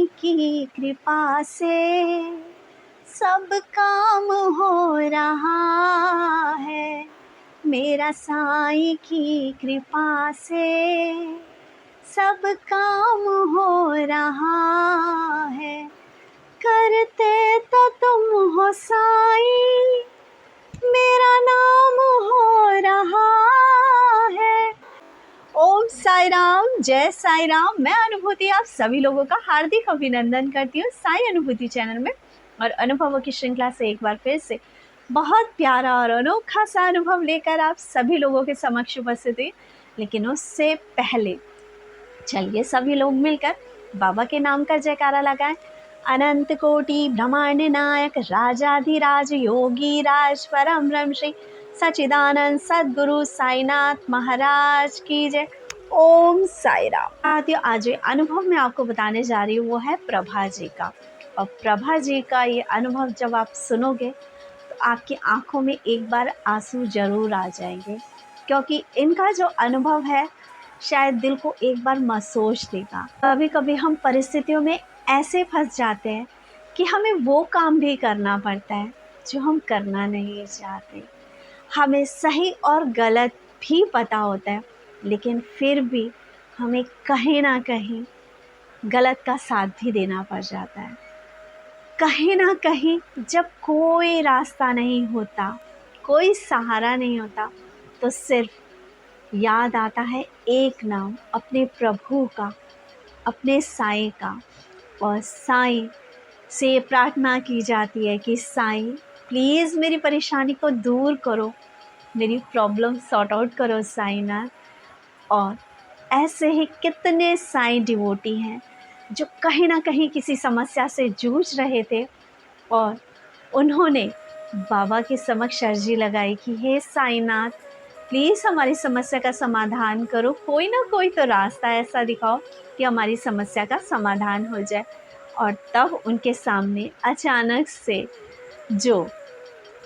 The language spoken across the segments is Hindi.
साईं की कृपा से सब काम हो रहा है। मेरा साईं की कृपा से सब काम हो रहा है। करते तो तुम हो साईं, मेरा नाम हो रहा है। ओम साई राम, जय साई राम। मैं अनुभूति आप सभी लोगों का हार्दिक अभिनंदन करती हूँ साई अनुभूति चैनल में। और अनुभवों की श्रृंखला से एक बार फिर से बहुत प्यारा और अनोखा सा अनुभव लेकर आप सभी लोगों के समक्ष उपस्थित हुई। लेकिन उससे पहले चलिए सभी लोग मिलकर बाबा के नाम का जयकारा लगाएं। अनंत कोटि ब्रह्मांड नायक राजाधिराज योगी राज परम ब्रह्म श्री सच्चिदानंद सद्गुरु साईनाथ महाराज की जय। ओम साई राम। आज ये अनुभव मैं आपको बताने जा रही हूँ वो है प्रभा जी का। और प्रभा जी का ये अनुभव जब आप सुनोगे तो आपकी आंखों में एक बार आंसू जरूर आ जाएंगे, क्योंकि इनका जो अनुभव है शायद दिल को एक बार महसूस देगा। कभी कभी हम परिस्थितियों में ऐसे फंस जाते हैं कि हमें वो काम भी करना पड़ता है जो हम करना नहीं चाहते। हमें सही और गलत भी पता होता है, लेकिन फिर भी हमें कहीं ना कहीं गलत का साथ भी देना पड़ जाता है। कहीं ना कहीं जब कोई रास्ता नहीं होता, कोई सहारा नहीं होता, तो सिर्फ याद आता है एक नाम, अपने प्रभु का, अपने साईं का। और साईं से प्रार्थना की जाती है कि साईं प्लीज़ मेरी परेशानी को दूर करो, मेरी प्रॉब्लम सॉर्ट आउट करो साईंनाथ। और ऐसे ही कितने साईं डिवोटी हैं जो कहीं ना कहीं किसी समस्या से जूझ रहे थे और उन्होंने बाबा के समक्ष अर्जी लगाई कि हे साईंनाथ प्लीज़ हमारी समस्या का समाधान करो, कोई ना कोई तो रास्ता ऐसा दिखाओ कि हमारी समस्या का समाधान हो जाए। और तब उनके सामने अचानक से जो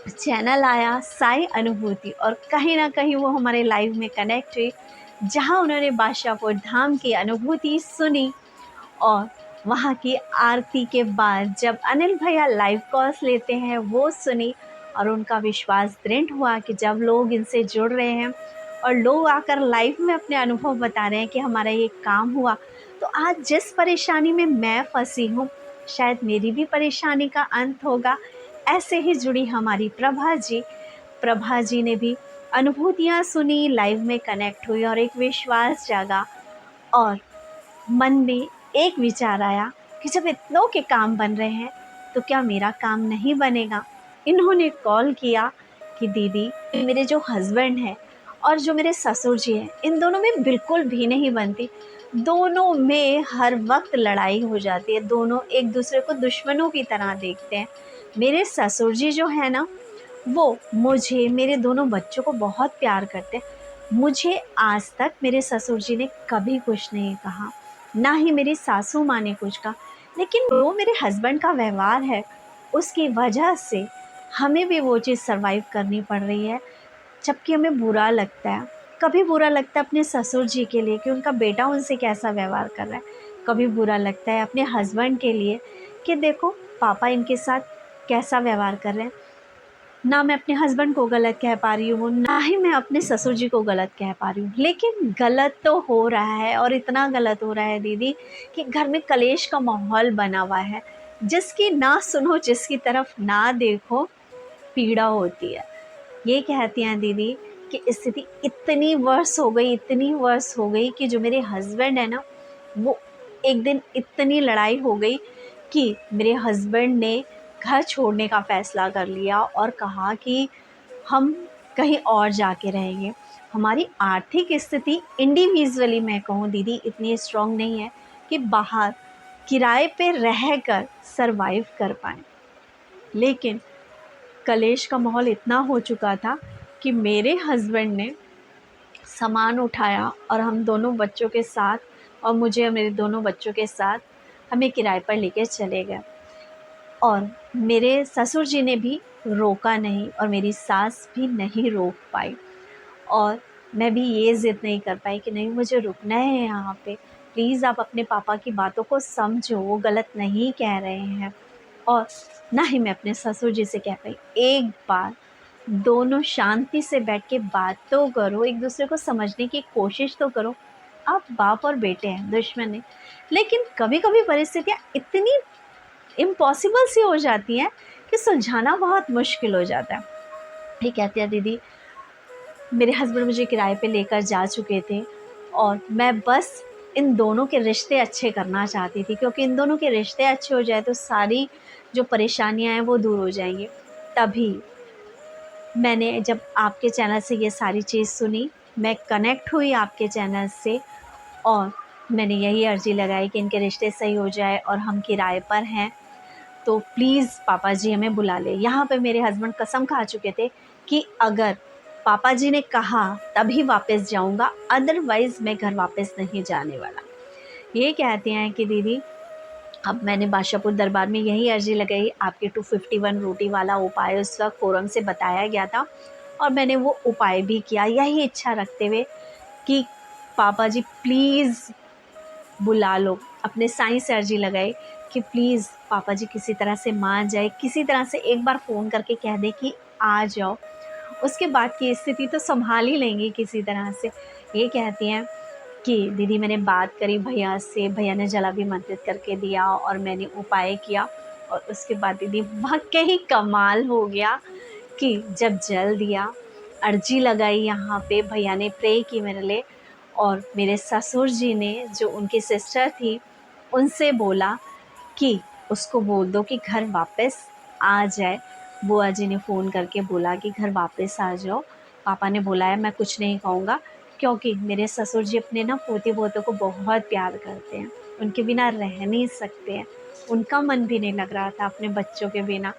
चैनल आया साई अनुभूति, और कहीं ना कहीं वो हमारे लाइव में कनेक्ट हुई, जहाँ उन्होंने बादशाहपुर धाम की अनुभूति सुनी। और वहाँ की आरती के बाद जब अनिल भैया लाइव कॉल्स लेते हैं वो सुनी, और उनका विश्वास दृढ़ हुआ कि जब लोग इनसे जुड़ रहे हैं और लोग आकर लाइव में अपने अनुभव बता रहे हैं कि हमारा ये काम हुआ, तो आज जिस परेशानी में मैं फंसी हूँ शायद मेरी भी परेशानी का अंत होगा। ऐसे ही जुड़ी हमारी प्रभा जी ने भी अनुभूतियाँ सुनी, लाइव में कनेक्ट हुई और एक विश्वास जागा। और मन में एक विचार आया कि जब इतनों के काम बन रहे हैं तो क्या मेरा काम नहीं बनेगा। इन्होंने कॉल किया कि दीदी मेरे जो हस्बैंड हैं और जो मेरे ससुर जी हैं, इन दोनों में बिल्कुल भी नहीं बनती। दोनों में हर वक्त लड़ाई हो जाती है, दोनों एक दूसरे को दुश्मनों की तरह देखते हैं। मेरे ससुर जी जो है ना, वो मुझे, मेरे दोनों बच्चों को बहुत प्यार करते हैं। मुझे आज तक मेरे ससुर जी ने कभी कुछ नहीं कहा, ना ही मेरी सासू माँ ने कुछ कहा, लेकिन वो मेरे हस्बैंड का व्यवहार है, उसकी वजह से हमें भी वो चीज़ सरवाइव करनी पड़ रही है। जबकि हमें बुरा लगता है, कभी बुरा लगता है अपने ससुर जी के लिए कि उनका बेटा उनसे कैसा व्यवहार कर रहा है, कभी बुरा लगता है अपने हस्बैंड के लिए कि देखो पापा इनके साथ कैसा व्यवहार कर रहे हैं। ना मैं अपने हस्बैंड को गलत कह पा रही हूँ, ना ही मैं अपने ससुर जी को गलत कह पा रही हूँ, लेकिन गलत तो हो रहा है। और इतना गलत हो रहा है दीदी कि घर में कलेश का माहौल बना हुआ है। जिसकी ना सुनो, जिसकी तरफ ना देखो, पीड़ा होती है। ये कहती हैं दीदी कि स्थिति इतनी वर्ष हो गई, इतनी वर्ष हो गई कि जो मेरे हस्बैंड है ना, वो एक दिन इतनी लड़ाई हो गई कि मेरे हस्बैंड ने घर छोड़ने का फ़ैसला कर लिया और कहा कि हम कहीं और जाके रहेंगे। हमारी आर्थिक स्थिति इंडिविजुअली मैं कहूँ दीदी इतनी स्ट्रॉन्ग नहीं है कि बाहर किराए पे रहकर सरवाइव कर पाएँ। लेकिन कलेश का माहौल इतना हो चुका था कि मेरे हस्बैंड ने सामान उठाया और हम दोनों बच्चों के साथ, और मुझे और मेरे दोनों बच्चों के साथ हमें किराए पर लेके चले गए। और मेरे ससुर जी ने भी रोका नहीं और मेरी सास भी नहीं रोक पाई, और मैं भी ये ज़िद नहीं कर पाई कि नहीं मुझे रुकना है यहाँ पे। प्लीज़ आप अपने पापा की बातों को समझो, वो गलत नहीं कह रहे हैं। और ना ही मैं अपने ससुर जी से कह पाई। एक बार दोनों शांति से बैठ के बात तो करो, एक दूसरे को समझने की कोशिश तो करो। आप बाप और बेटे हैं, दुश्मन नहीं। लेकिन कभी कभी परिस्थितियाँ इतनी इम्पॉसिबल सी हो जाती हैं कि सुलझाना बहुत मुश्किल हो जाता है। ये कहती है, दीदी मेरे हस्बैंड मुझे किराए पे लेकर जा चुके थे और मैं बस इन दोनों के रिश्ते अच्छे करना चाहती थी, क्योंकि इन दोनों के रिश्ते अच्छे हो जाए तो सारी जो परेशानियां हैं वो दूर हो जाएंगी। तभी मैंने जब आपके चैनल से ये सारी चीज़ सुनी, मैं कनेक्ट हुई आपके चैनल से और मैंने यही अर्ज़ी लगाई कि इनके रिश्ते सही हो जाए और हम किराए पर हैं तो प्लीज़ पापा जी हमें बुला ले। यहाँ पे मेरे हस्बैंड कसम खा चुके थे कि अगर पापा जी ने कहा तभी वापस जाऊँगा, अदरवाइज़ मैं घर वापस नहीं जाने वाला। ये कहते हैं कि दीदी अब मैंने बादशाहपुर दरबार में यही अर्जी लगाई, आपके 251 रोटी वाला उपाय उस वक्त फोरम से बताया गया था और मैंने वो उपाय भी किया, यही इच्छा रखते हुए कि पापा जी प्लीज़ बुला लो। अपने साईं से अर्जी लगाई कि प्लीज़ पापा जी किसी तरह से मान जाए, किसी तरह से एक बार फ़ोन करके कह दे कि आ जाओ, उसके बाद की स्थिति तो संभाल ही लेंगे किसी तरह से। ये कहती हैं कि दीदी मैंने बात करी भैया से, भैया ने जला भी मंत्रित करके दिया और मैंने उपाय किया और उसके बाद दीदी वाकई कमाल हो गया कि जब जल दिया, अर्जी लगाई यहाँ पे, भैया ने प्रे की मेरे लिए और मेरे ससुर जी ने जो उनकी सिस्टर थी उनसे बोला कि उसको बोल दो कि घर वापस आ जाए। बुआ जी ने फ़ोन करके बोला कि घर वापस आ जाओ। पापा ने बोला है मैं कुछ नहीं कहूँगा, क्योंकि मेरे ससुर जी अपने ना पोते पोतों को बहुत प्यार करते हैं, उनके बिना रह नहीं सकते हैं। उनका मन भी नहीं लग रहा था अपने बच्चों के बिना।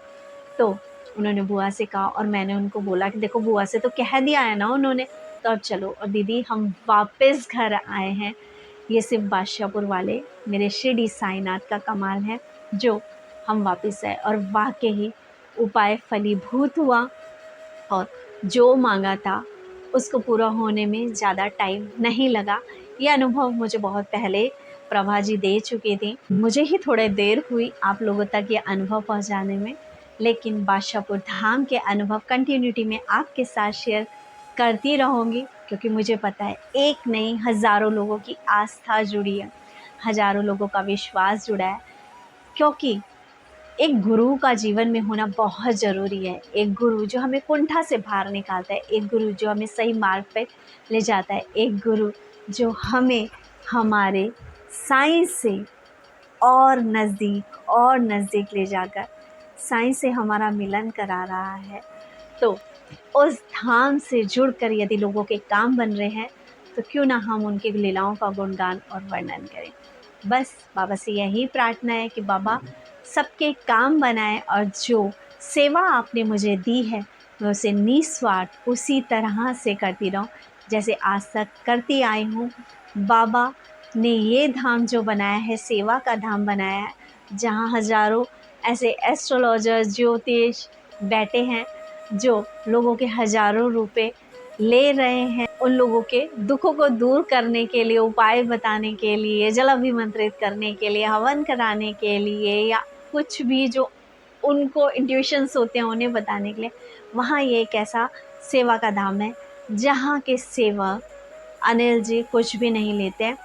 तो उन्होंने बुआ से कहा और मैंने उनको बोला कि देखो बुआ से तो कह दिया है ना उन्होंने, तो अब चलो। और दीदी हम वापस घर आए हैं। ये सिर्फ बादशाहपुर वाले मेरे शिरडी साईनाथ का कमाल है जो हम वापस आए और वाकई उपाय फलीभूत हुआ और जो मांगा था उसको पूरा होने में ज़्यादा टाइम नहीं लगा। ये अनुभव मुझे बहुत पहले प्रभा जी दे चुके थे, मुझे ही थोड़ी देर हुई आप लोगों तक ये अनुभव पहुंचाने में, लेकिन बादशाहपुर धाम के अनुभव कंटिन्यूटी में आपके साथ शेयर करती रहूँगी, क्योंकि मुझे पता है एक नहीं हज़ारों लोगों की आस्था जुड़ी है, हज़ारों लोगों का विश्वास जुड़ा है। क्योंकि एक गुरु का जीवन में होना बहुत ज़रूरी है। एक गुरु जो हमें कुंठा से बाहर निकालता है, एक गुरु जो हमें सही मार्ग पे ले जाता है, एक गुरु जो हमें हमारे साईं से और नज़दीक ले जाकर साईं से हमारा मिलन करा रहा है। तो उस धाम से जुड़कर यदि लोगों के काम बन रहे हैं तो क्यों ना हम उनकी लीलाओं का गुणगान और वर्णन करें। बस बाबा से यही प्रार्थना है कि बाबा सबके काम बनाए और जो सेवा आपने मुझे दी है मैं उसे निस्वार्थ उसी तरह से करती रहूं जैसे आज तक करती आई हूँ। बाबा ने ये धाम जो बनाया है सेवा का धाम बनाया है, जहाँ हज़ारों ऐसे एस्ट्रोलॉजर्स ज्योतिष बैठे हैं जो लोगों के हज़ारों रुपए ले रहे हैं, उन लोगों के दुखों को दूर करने के लिए, उपाय बताने के लिए, जल अभिमंत्रित करने के लिए, हवन कराने के लिए या कुछ भी जो उनको इंट्यूशंस होते हैं उन्हें बताने के लिए। वहाँ ये एक ऐसा सेवा का धाम है जहाँ के सेवक अनिल जी कुछ भी नहीं लेते हैं,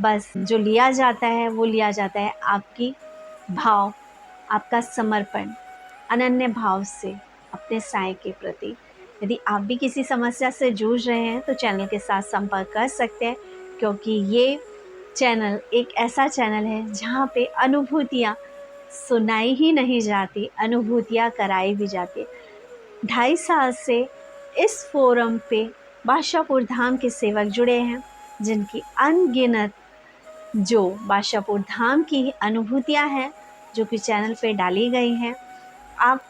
बस जो लिया जाता है वो लिया जाता है आपकी भाव, आपका समर्पण, अनन्य भाव से अपने साईं के प्रति। यदि आप भी किसी समस्या से जूझ रहे हैं तो चैनल के साथ संपर्क कर सकते हैं, क्योंकि ये चैनल एक ऐसा चैनल है जहाँ पे अनुभूतियाँ सुनाई ही नहीं जाती, अनुभूतियाँ कराई भी जाती है। 2.5 साल से इस फोरम पे बादशाहपुर धाम के सेवक जुड़े हैं, जिनकी अनगिनत जो बादशाहपुर धाम की अनुभूतियाँ हैं जो कि चैनल पे डाली गई हैं, आप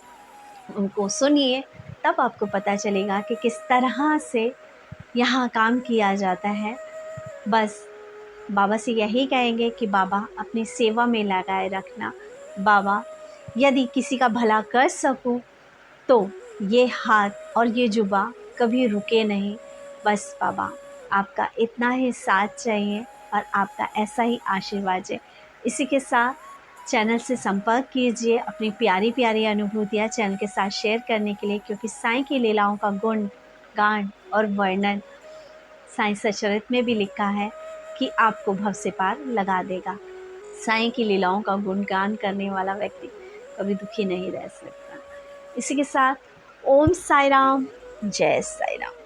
उनको सुनिए तब आपको पता चलेगा कि किस तरह से यहाँ काम किया जाता है। बस बाबा से यही कहेंगे कि बाबा अपनी सेवा में लगाए रखना। बाबा यदि किसी का भला कर सकूं तो ये हाथ और ये जुबा कभी रुके नहीं। बस बाबा आपका इतना ही साथ चाहिए, और आपका ऐसा ही आशीर्वाद है। इसी के साथ चैनल से संपर्क कीजिए अपनी प्यारी प्यारी अनुभूतियाँ चैनल के साथ शेयर करने के लिए, क्योंकि साईं की लीलाओं का गुण गान और वर्णन साईं सचरित में भी लिखा है कि आपको भव से पार लगा देगा। साईं की लीलाओं का गुणगान करने वाला व्यक्ति कभी दुखी नहीं रह सकता। इसी के साथ ओम साई राम, जय साई राम।